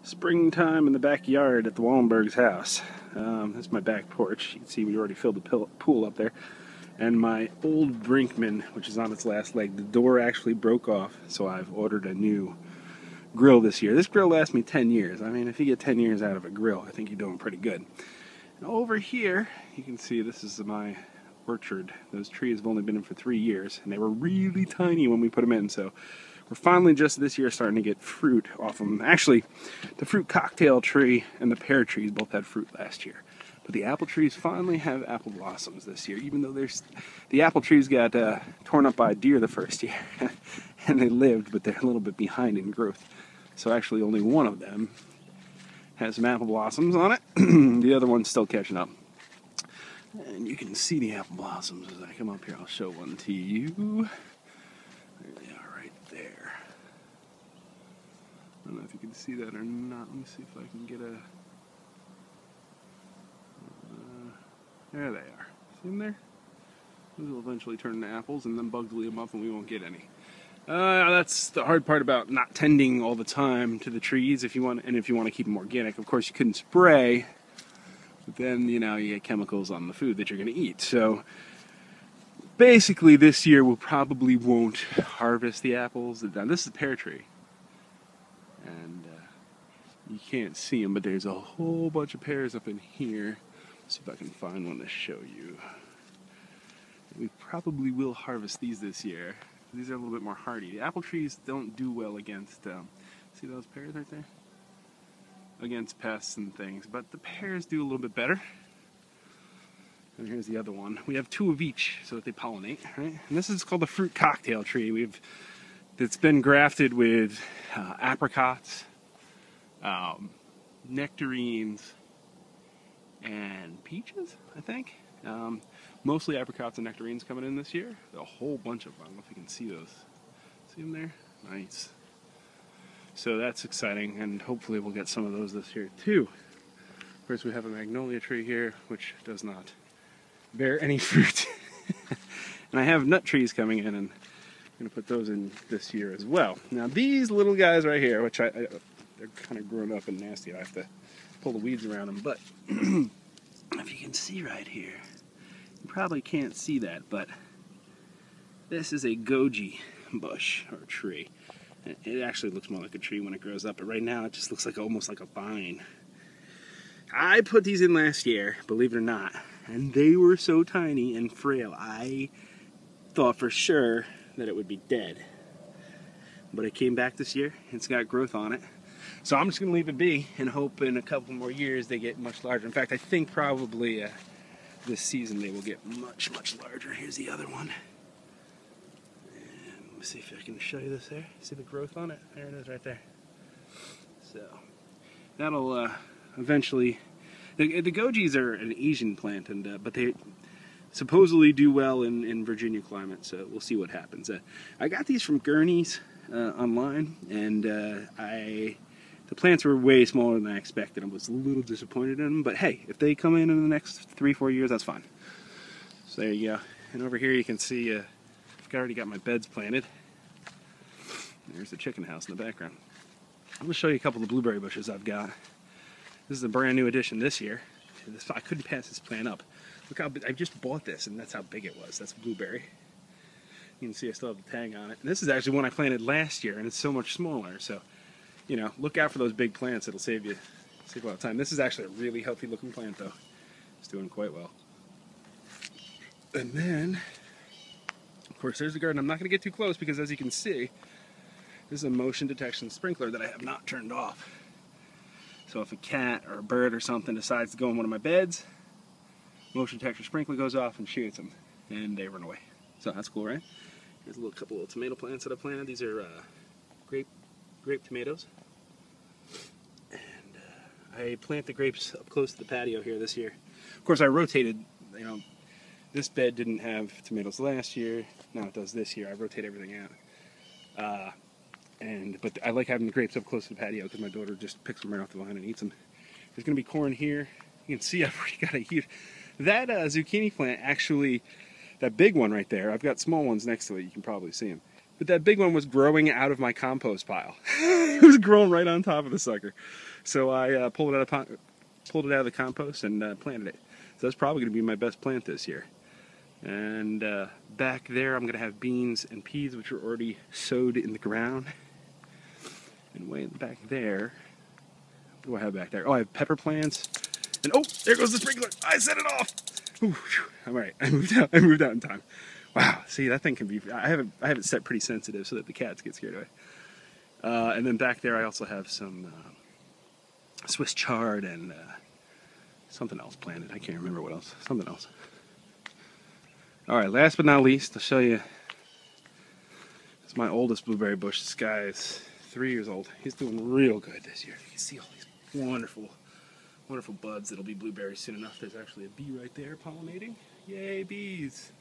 Springtime in the backyard at the Wollenberg's house. That's my back porch. You can see we already filled the pool up there. And my old Brinkman, which is on its last leg, the door actually broke off, so I've ordered a new grill this year. This grill lasts me 10 years. I mean, if you get 10 years out of a grill, I think you're doing pretty good. And over here, you can see this is my orchard. Those trees have only been in for 3 years, and they were really tiny when we put them in, so we're finally just this year starting to get fruit off them. Actually, the fruit cocktail tree and the pear trees both had fruit last year. But the apple trees finally have apple blossoms this year, even though the apple trees got torn up by a deer the first year. And they lived, but they're a little bit behind in growth. So actually only one of them has some apple blossoms on it. The other one's still catching up. And you can see the apple blossoms as I come up here. I'll show one to you. There they are right there. I don't know if you can see that or not. Let me see if I can get a... there they are. See them there? Those will eventually turn into apples, and then bugs will eat them up and we won't get any. That's the hard part about not tending all the time to the trees if you want to keep them organic. Of course, you couldn't spray, but then, you get chemicals on the food that you're going to eat. So basically this year we probably won't harvest the apples. Now, this is a pear tree. And you can't see them, but there's a whole bunch of pears up in here. Let's see if I can find one to show you. We probably will harvest these this year. These are a little bit more hardy. The apple trees don't do well against, see those pears right there? Against pests and things, but the pears do a little bit better. And here's the other one. We have 2 of each so that they pollinate, right? And this is called the fruit cocktail tree. It's been grafted with apricots, nectarines, and peaches, I think. Mostly apricots and nectarines coming in this year. A whole bunch of them. I don't know if you can see those. See them there? Nice. So that's exciting, and hopefully we'll get some of those this year too. Of course, we have a magnolia tree here, which does not bear any fruit. And I have nut trees coming in, and I'm going to put those in this year as well. Now these little guys right here, which they're kind of grown up and nasty. I have to pull the weeds around them, but if you can see right here, you probably can't see that, but this is a goji bush or tree. It actually looks more like a tree when it grows up, but right now it just looks like almost like a vine. I put these in last year, believe it or not, and they were so tiny and frail. I thought for sure that it would be dead, but it came back this year. It's got growth on it. So I'm just going to leave it be and hope in a couple more years they get much larger. In fact, I think probably this season they will get much, much larger. Here's the other one. And let me see if I can show you this there. See the growth on it? There it is right there. So that'll eventually... The gojis are an Asian plant, but they supposedly do well in Virginia climate, so we'll see what happens. I got these from Gurney's online, and the plants were way smaller than I expected. I was a little disappointed in them, but hey, if they come in the next 3-4 years, that's fine. So there you go. And over here you can see I've already got my beds planted. There's the chicken house in the background. I'm going to show you a couple of the blueberry bushes I've got. This is a brand new addition this year. I couldn't pass this plant up. Look how big, I just bought this, and that's how big it was. That's blueberry. You can see I still have the tag on it. And this is actually one I planted last year, and it's so much smaller. So, look out for those big plants. It'll save a lot of time. This is actually a really healthy looking plant, though. It's doing quite well. And then, of course, there's the garden. I'm not going to get too close because, as you can see, this is a motion detection sprinkler that I have not turned off. So if a cat or a bird or something decides to go in one of my beds, motion detector sprinkler goes off and shoots them, and they run away. So that's cool, right? Here's a couple little tomato plants that I planted. These are grape tomatoes. And I plant the grapes up close to the patio here this year. Of course, I rotated, this bed didn't have tomatoes last year. Now it does this year. I rotate everything out. But I like having the grapes up close to the patio because my daughter just picks them right off the vine and eats them. There's going to be corn here. You can see I've already got a huge... That zucchini plant actually, that big one right there, I've got small ones next to it, you can probably see them. But that big one was growing out of my compost pile. It was growing right on top of the sucker. So I pulled it out of the compost and planted it. So that's probably going to be my best plant this year. And back there I'm going to have beans and peas, which are already sowed in the ground. And way in the back there, what do I have back there? Oh, I have pepper plants. And oh, there goes the sprinkler. I set it off. Ooh, all right, I moved out in time. Wow, see, that thing can be, I have it set pretty sensitive so that the cats get scared away. And then back there I also have some Swiss chard and something else planted. I can't remember what else. Something else. Alright, last but not least, I'll show you. It's my oldest blueberry bush. This guy is 3 years old. He's doing real good this year. You can see all these wonderful, wonderful buds that'll be blueberries soon enough. There's actually a bee right there pollinating. Yay, bees!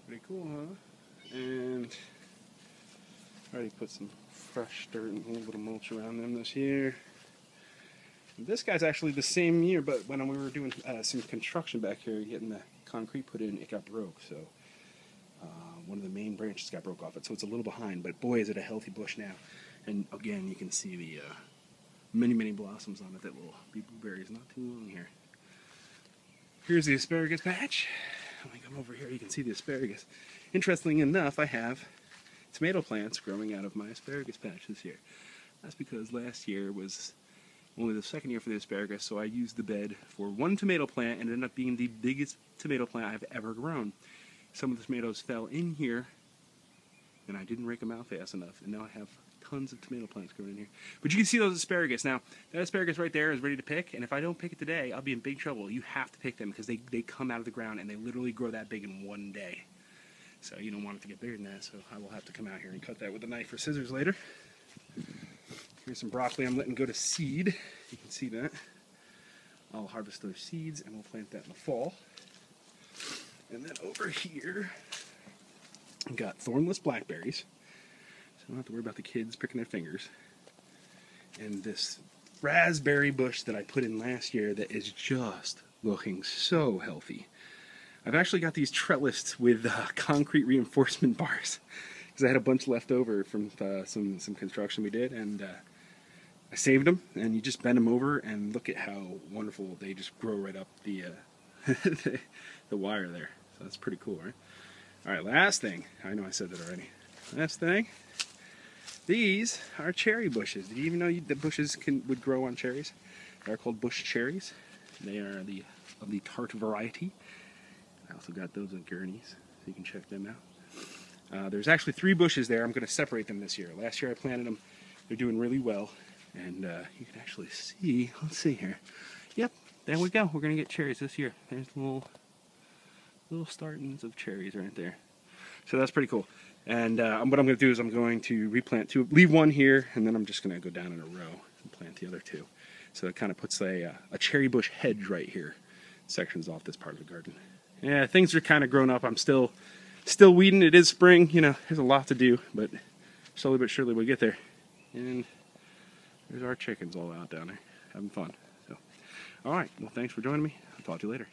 Pretty cool, huh? And I already put some fresh dirt and a little bit of mulch around them this year. And this guy's actually the same year, but when we were doing some construction back here, getting the concrete put in, it got broke. So one of the main branches got broke off it, so it's a little behind. But boy, is it a healthy bush now. And again, you can see the many, many blossoms on it that will be blueberries not too long here. Here's the asparagus patch. When I come over here, you can see the asparagus. Interestingly enough, I have tomato plants growing out of my asparagus patch this year. That's because last year was only the second year for the asparagus, so I used the bed for one tomato plant and it ended up being the biggest tomato plant I've ever grown. Some of the tomatoes fell in here and I didn't rake them out fast enough, and now I have tons of tomato plants growing in here. But you can see those asparagus. Now, that asparagus right there is ready to pick, and if I don't pick it today, I'll be in big trouble. You have to pick them because they come out of the ground and they literally grow that big in one day. So you don't want it to get bigger than that, so I will have to come out here and cut that with a knife or scissors later. Here's some broccoli I'm letting go to seed. You can see that. I'll harvest those seeds and we'll plant that in the fall. And then over here, I've got thornless blackberries. So I don't have to worry about the kids pricking their fingers. And this raspberry bush that I put in last year that is just looking so healthy. I've actually got these trellised with concrete reinforcement bars because I had a bunch left over from some construction we did, and I saved them, and you just bend them over and look at how wonderful they just grow right up the the wire there. So that's pretty cool, right? Alright, last thing. I know I said that already. Last thing. These are cherry bushes. Did you even know that bushes would grow on cherries? They're called bush cherries. They are of the tart variety. I also got those at Gurney's, so you can check them out. There's actually 3 bushes there. I'm going to separate them this year. Last year I planted them. They're doing really well. And you can actually see, let's see here. Yep, there we go. We're going to get cherries this year. There's little startings of cherries right there. So that's pretty cool. And what I'm going to do is I'm going to replant 2, leave 1 here, and then I'm just going to go down in a row and plant the other 2. So it kind of puts a cherry bush hedge right here. Sections off this part of the garden. Yeah, things are kind of grown up. I'm still weeding. It is spring. You know, there's a lot to do, but slowly but surely we'll get there. And there's our chickens all out down there having fun. So, all right. Well, thanks for joining me. I'll talk to you later.